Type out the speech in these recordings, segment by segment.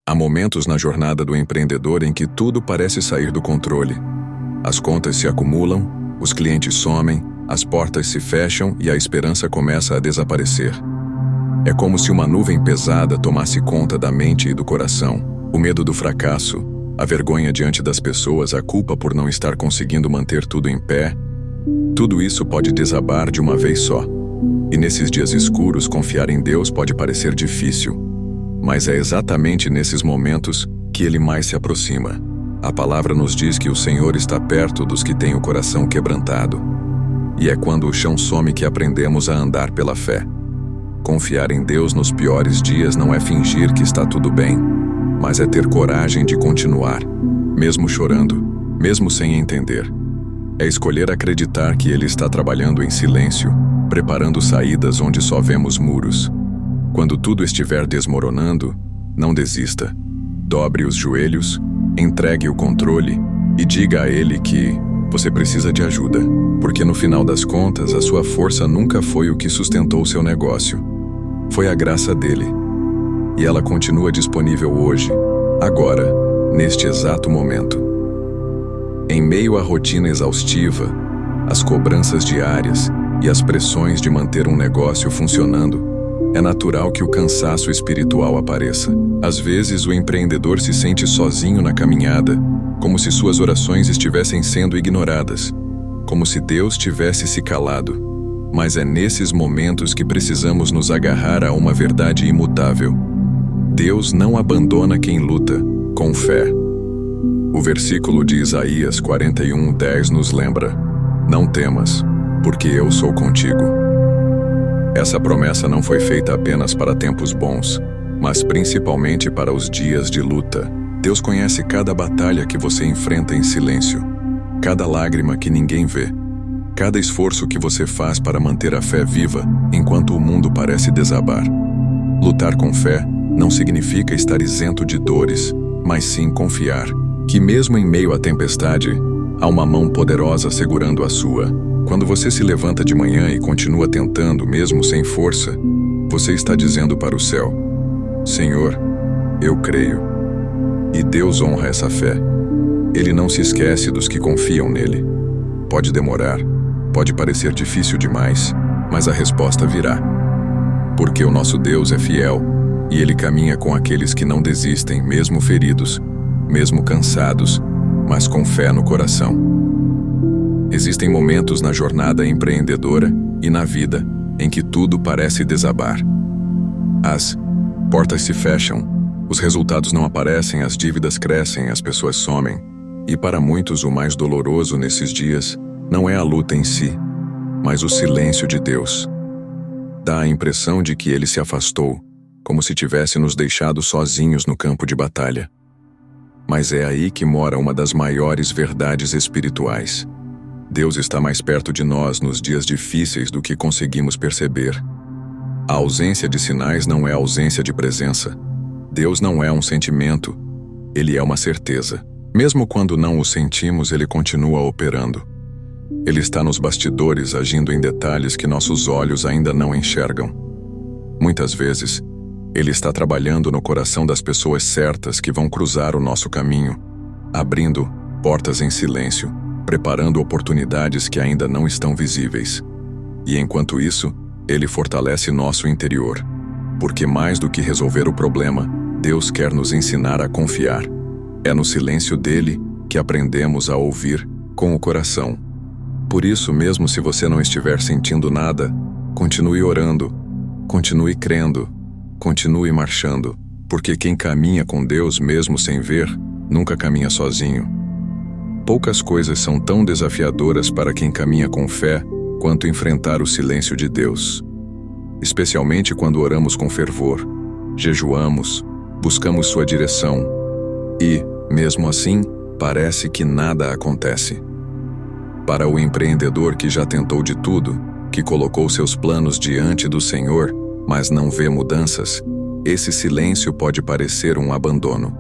Há momentos na jornada do empreendedor em que tudo parece sair do controle. As contas se acumulam, os clientes somem, as portas se fecham e a esperança começa a desaparecer. É como se uma nuvem pesada tomasse conta da mente e do coração. O medo do fracasso, a vergonha diante das pessoas, a culpa por não estar conseguindo manter tudo em pé. Tudo isso pode desabar de uma vez só. E nesses dias escuros, confiar em Deus pode parecer difícil. Mas é exatamente nesses momentos que Ele mais se aproxima. A palavra nos diz que o Senhor está perto dos que têm o coração quebrantado. E é quando o chão some que aprendemos a andar pela fé. Confiar em Deus nos piores dias não é fingir que está tudo bem, mas é ter coragem de continuar, mesmo chorando, mesmo sem entender. É escolher acreditar que Ele está trabalhando em silêncio, preparando saídas onde só vemos muros. Quando tudo estiver desmoronando, não desista. Dobre os joelhos, entregue o controle e diga a Ele que você precisa de ajuda, porque no final das contas a sua força nunca foi o que sustentou seu negócio. Foi a graça dele. E ela continua disponível hoje, agora, neste exato momento. Em meio à rotina exaustiva, às cobranças diárias e às pressões de manter um negócio funcionando, é natural que o cansaço espiritual apareça. Às vezes, o empreendedor se sente sozinho na caminhada, como se suas orações estivessem sendo ignoradas, como se Deus tivesse se calado. Mas é nesses momentos que precisamos nos agarrar a uma verdade imutável. Deus não abandona quem luta, com fé. O versículo de Isaías 41:10 nos lembra: não temas, porque eu sou contigo. Essa promessa não foi feita apenas para tempos bons, mas principalmente para os dias de luta. Deus conhece cada batalha que você enfrenta em silêncio, cada lágrima que ninguém vê, cada esforço que você faz para manter a fé viva enquanto o mundo parece desabar. Lutar com fé não significa estar isento de dores, mas sim confiar que mesmo em meio à tempestade, há uma mão poderosa segurando a sua. Quando você se levanta de manhã e continua tentando, mesmo sem força, você está dizendo para o céu: Senhor, eu creio. E Deus honra essa fé. Ele não se esquece dos que confiam nele. Pode demorar, pode parecer difícil demais, mas a resposta virá. Porque o nosso Deus é fiel, e Ele caminha com aqueles que não desistem, mesmo feridos, mesmo cansados, mas com fé no coração. Existem momentos na jornada empreendedora e na vida em que tudo parece desabar. As portas se fecham, os resultados não aparecem, as dívidas crescem, as pessoas somem. E para muitos o mais doloroso nesses dias não é a luta em si, mas o silêncio de Deus. Dá a impressão de que Ele se afastou, como se tivesse nos deixado sozinhos no campo de batalha. Mas é aí que mora uma das maiores verdades espirituais. Deus está mais perto de nós nos dias difíceis do que conseguimos perceber. A ausência de sinais não é ausência de presença. Deus não é um sentimento, Ele é uma certeza. Mesmo quando não o sentimos, Ele continua operando. Ele está nos bastidores, agindo em detalhes que nossos olhos ainda não enxergam. Muitas vezes, Ele está trabalhando no coração das pessoas certas que vão cruzar o nosso caminho, abrindo portas em silêncio, preparando oportunidades que ainda não estão visíveis. E enquanto isso, Ele fortalece nosso interior. Porque mais do que resolver o problema, Deus quer nos ensinar a confiar. É no silêncio dele que aprendemos a ouvir com o coração. Por isso, mesmo se você não estiver sentindo nada, continue orando, continue crendo, continue marchando, porque quem caminha com Deus mesmo sem ver, nunca caminha sozinho. Poucas coisas são tão desafiadoras para quem caminha com fé quanto enfrentar o silêncio de Deus. Especialmente quando oramos com fervor, jejuamos, buscamos sua direção e, mesmo assim, parece que nada acontece. Para o empreendedor que já tentou de tudo, que colocou seus planos diante do Senhor, mas não vê mudanças, esse silêncio pode parecer um abandono.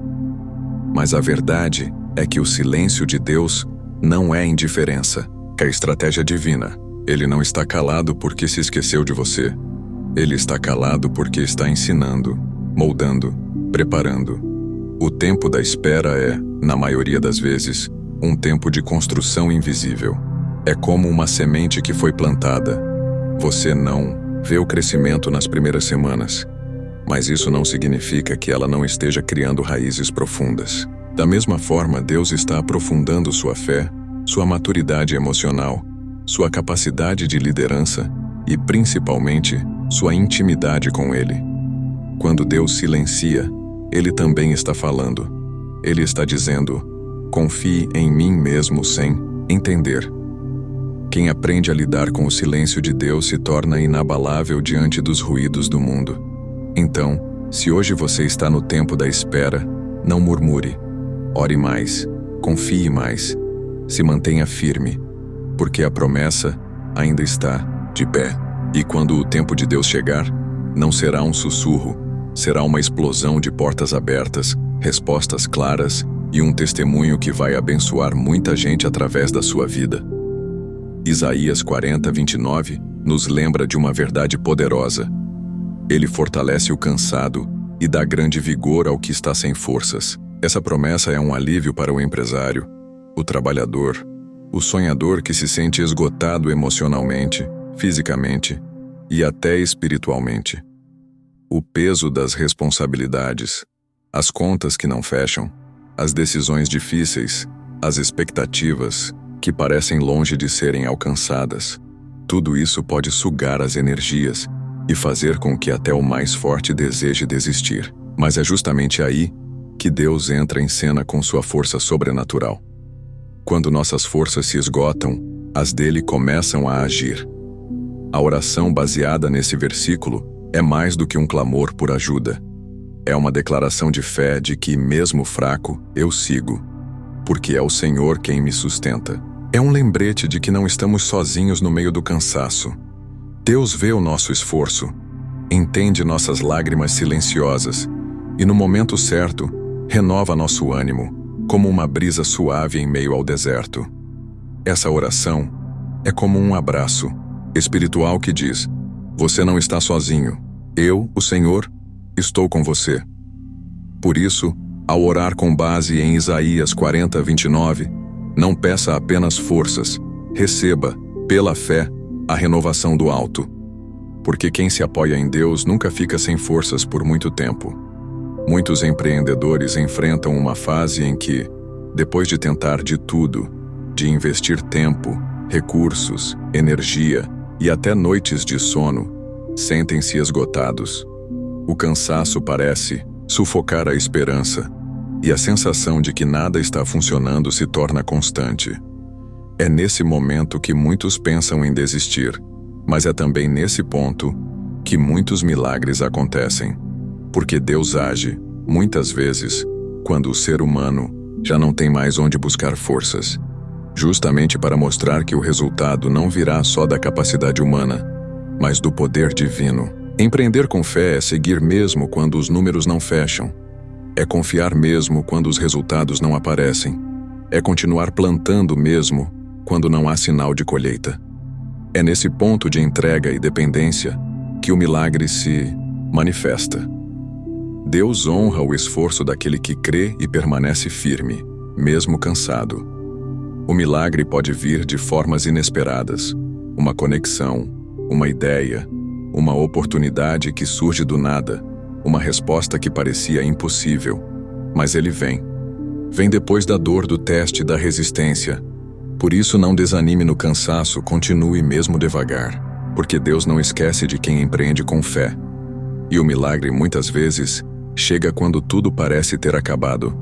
Mas a verdade é que o silêncio de Deus não é indiferença, é estratégia divina. Ele não está calado porque se esqueceu de você. Ele está calado porque está ensinando, moldando, preparando. O tempo da espera é, na maioria das vezes, um tempo de construção invisível. É como uma semente que foi plantada. Você não vê o crescimento nas primeiras semanas, mas isso não significa que ela não esteja criando raízes profundas. Da mesma forma, Deus está aprofundando sua fé, sua maturidade emocional, sua capacidade de liderança e, principalmente, sua intimidade com Ele. Quando Deus silencia, Ele também está falando. Ele está dizendo: confie em mim mesmo sem entender. Quem aprende a lidar com o silêncio de Deus se torna inabalável diante dos ruídos do mundo. Então, se hoje você está no tempo da espera, não murmure. Ore mais, confie mais, se mantenha firme, porque a promessa ainda está de pé. E quando o tempo de Deus chegar, não será um sussurro, será uma explosão de portas abertas, respostas claras e um testemunho que vai abençoar muita gente através da sua vida. Isaías 40:29 nos lembra de uma verdade poderosa. Ele fortalece o cansado e dá grande vigor ao que está sem forças. Essa promessa é um alívio para o empresário, o trabalhador, o sonhador que se sente esgotado emocionalmente, fisicamente e até espiritualmente. O peso das responsabilidades, as contas que não fecham, as decisões difíceis, as expectativas que parecem longe de serem alcançadas, tudo isso pode sugar as energias e fazer com que até o mais forte deseje desistir. Mas é justamente aí que Deus entra em cena com sua força sobrenatural. Quando nossas forças se esgotam, as dele começam a agir. A oração baseada nesse versículo é mais do que um clamor por ajuda. É uma declaração de fé de que, mesmo fraco, eu sigo, porque é o Senhor quem me sustenta. É um lembrete de que não estamos sozinhos no meio do cansaço. Deus vê o nosso esforço, entende nossas lágrimas silenciosas e, no momento certo, renova nosso ânimo, como uma brisa suave em meio ao deserto. Essa oração é como um abraço espiritual que diz: você não está sozinho. Eu, o Senhor, estou com você. Por isso, ao orar com base em Isaías 40:29, não peça apenas forças, receba, pela fé, a renovação do alto. Porque quem se apoia em Deus nunca fica sem forças por muito tempo. Muitos empreendedores enfrentam uma fase em que, depois de tentar de tudo, de investir tempo, recursos, energia e até noites de sono, sentem-se esgotados. O cansaço parece sufocar a esperança, e a sensação de que nada está funcionando se torna constante. É nesse momento que muitos pensam em desistir, mas é também nesse ponto que muitos milagres acontecem. Porque Deus age, muitas vezes, quando o ser humano já não tem mais onde buscar forças, justamente para mostrar que o resultado não virá só da capacidade humana, mas do poder divino. Empreender com fé é seguir mesmo quando os números não fecham. É confiar mesmo quando os resultados não aparecem. É continuar plantando mesmo quando não há sinal de colheita. É nesse ponto de entrega e dependência que o milagre se manifesta. Deus honra o esforço daquele que crê e permanece firme, mesmo cansado. O milagre pode vir de formas inesperadas, uma conexão, uma ideia, uma oportunidade que surge do nada, uma resposta que parecia impossível, mas ele vem. Vem depois da dor do teste e da resistência. Por isso não desanime no cansaço, continue mesmo devagar, porque Deus não esquece de quem empreende com fé. E o milagre muitas vezes chega quando tudo parece ter acabado.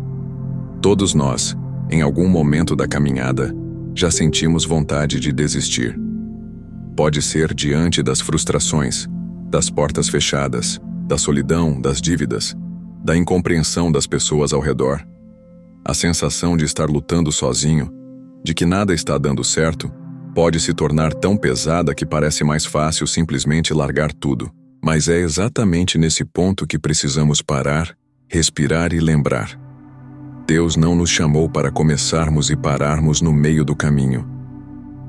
Todos nós, em algum momento da caminhada, já sentimos vontade de desistir. Pode ser diante das frustrações, das portas fechadas, da solidão, das dívidas, da incompreensão das pessoas ao redor. A sensação de estar lutando sozinho, de que nada está dando certo, pode se tornar tão pesada que parece mais fácil simplesmente largar tudo. Mas é exatamente nesse ponto que precisamos parar, respirar e lembrar. Deus não nos chamou para começarmos e pararmos no meio do caminho.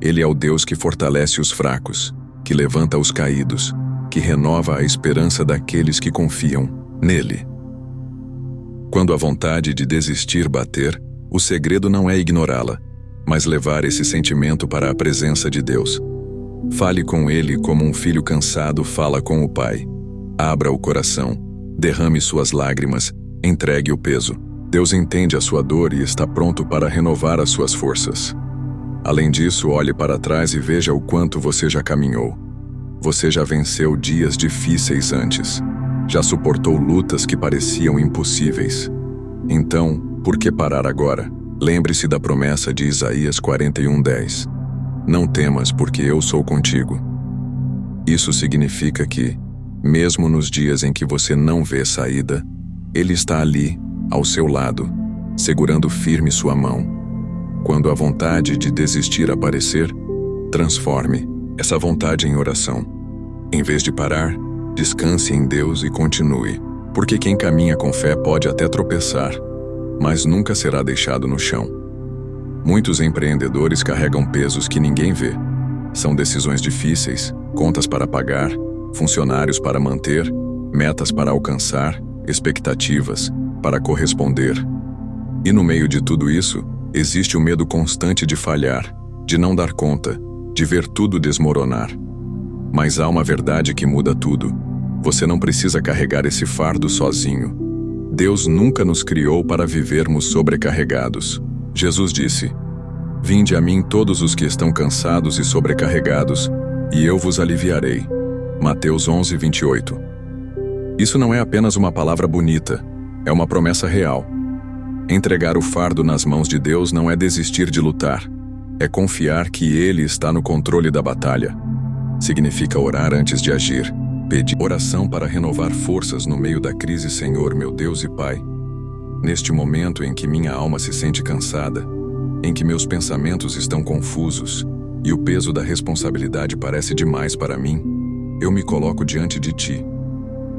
Ele é o Deus que fortalece os fracos, que levanta os caídos, que renova a esperança daqueles que confiam nele. Quando a vontade de desistir bater, o segredo não é ignorá-la, mas levar esse sentimento para a presença de Deus. Fale com Ele como um filho cansado fala com o pai. Abra o coração, derrame suas lágrimas, entregue o peso. Deus entende a sua dor e está pronto para renovar as suas forças. Além disso, olhe para trás e veja o quanto você já caminhou. Você já venceu dias difíceis antes. Já suportou lutas que pareciam impossíveis. Então, por que parar agora? Lembre-se da promessa de Isaías 41:10. Não temas, porque eu sou contigo. Isso significa que, mesmo nos dias em que você não vê saída, Ele está ali, ao seu lado, segurando firme sua mão. Quando a vontade de desistir aparecer, transforme essa vontade em oração. Em vez de parar, descanse em Deus e continue, porque quem caminha com fé pode até tropeçar, mas nunca será deixado no chão. Muitos empreendedores carregam pesos que ninguém vê. São decisões difíceis, contas para pagar, funcionários para manter, metas para alcançar, expectativas para corresponder. E no meio de tudo isso, existe o medo constante de falhar, de não dar conta, de ver tudo desmoronar. Mas há uma verdade que muda tudo. Você não precisa carregar esse fardo sozinho. Deus nunca nos criou para vivermos sobrecarregados. Jesus disse: "Vinde a mim todos os que estão cansados e sobrecarregados, e eu vos aliviarei." Mateus 11:28. Isso não é apenas uma palavra bonita, é uma promessa real. Entregar o fardo nas mãos de Deus não é desistir de lutar, é confiar que Ele está no controle da batalha. Significa orar antes de agir, pedir oração para renovar forças no meio da crise. Senhor, meu Deus e Pai, neste momento em que minha alma se sente cansada, em que meus pensamentos estão confusos e o peso da responsabilidade parece demais para mim, eu me coloco diante de Ti.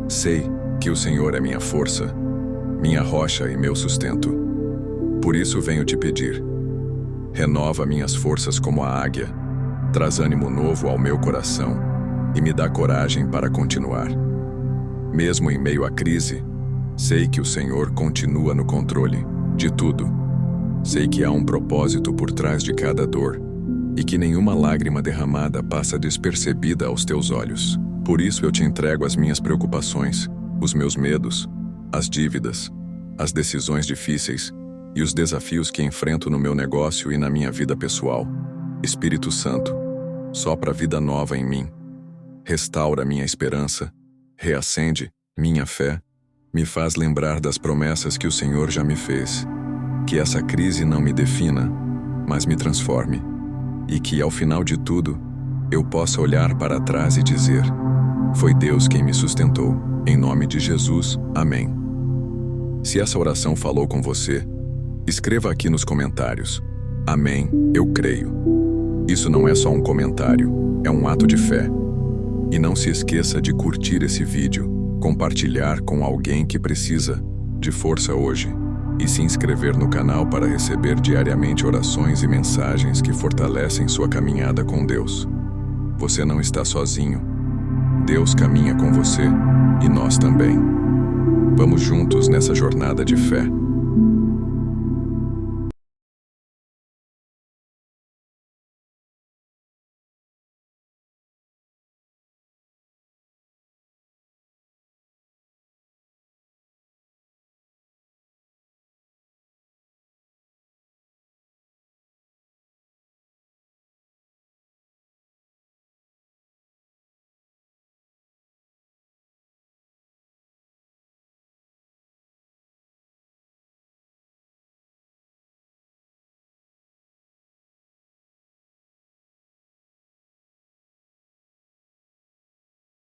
Sei que o Senhor é minha força, minha rocha e meu sustento. Por isso venho te pedir. Renova minhas forças como a águia, traz ânimo novo ao meu coração e me dá coragem para continuar. Mesmo em meio à crise, sei que o Senhor continua no controle de tudo. Sei que há um propósito por trás de cada dor e que nenhuma lágrima derramada passa despercebida aos teus olhos. Por isso eu te entrego as minhas preocupações, os meus medos, as dívidas, as decisões difíceis e os desafios que enfrento no meu negócio e na minha vida pessoal. Espírito Santo, sopra vida nova em mim. Restaura minha esperança, reacende minha fé, me faz lembrar das promessas que o Senhor já me fez. Que essa crise não me defina, mas me transforme. E que, ao final de tudo, eu possa olhar para trás e dizer: foi Deus quem me sustentou. Em nome de Jesus, amém. Se essa oração falou com você, escreva aqui nos comentários: amém, eu creio. Isso não é só um comentário, é um ato de fé. E não se esqueça de curtir esse vídeo, compartilhar com alguém que precisa de força hoje e se inscrever no canal para receber diariamente orações e mensagens que fortalecem sua caminhada com Deus. Você não está sozinho. Deus caminha com você e nós também. Vamos juntos nessa jornada de fé.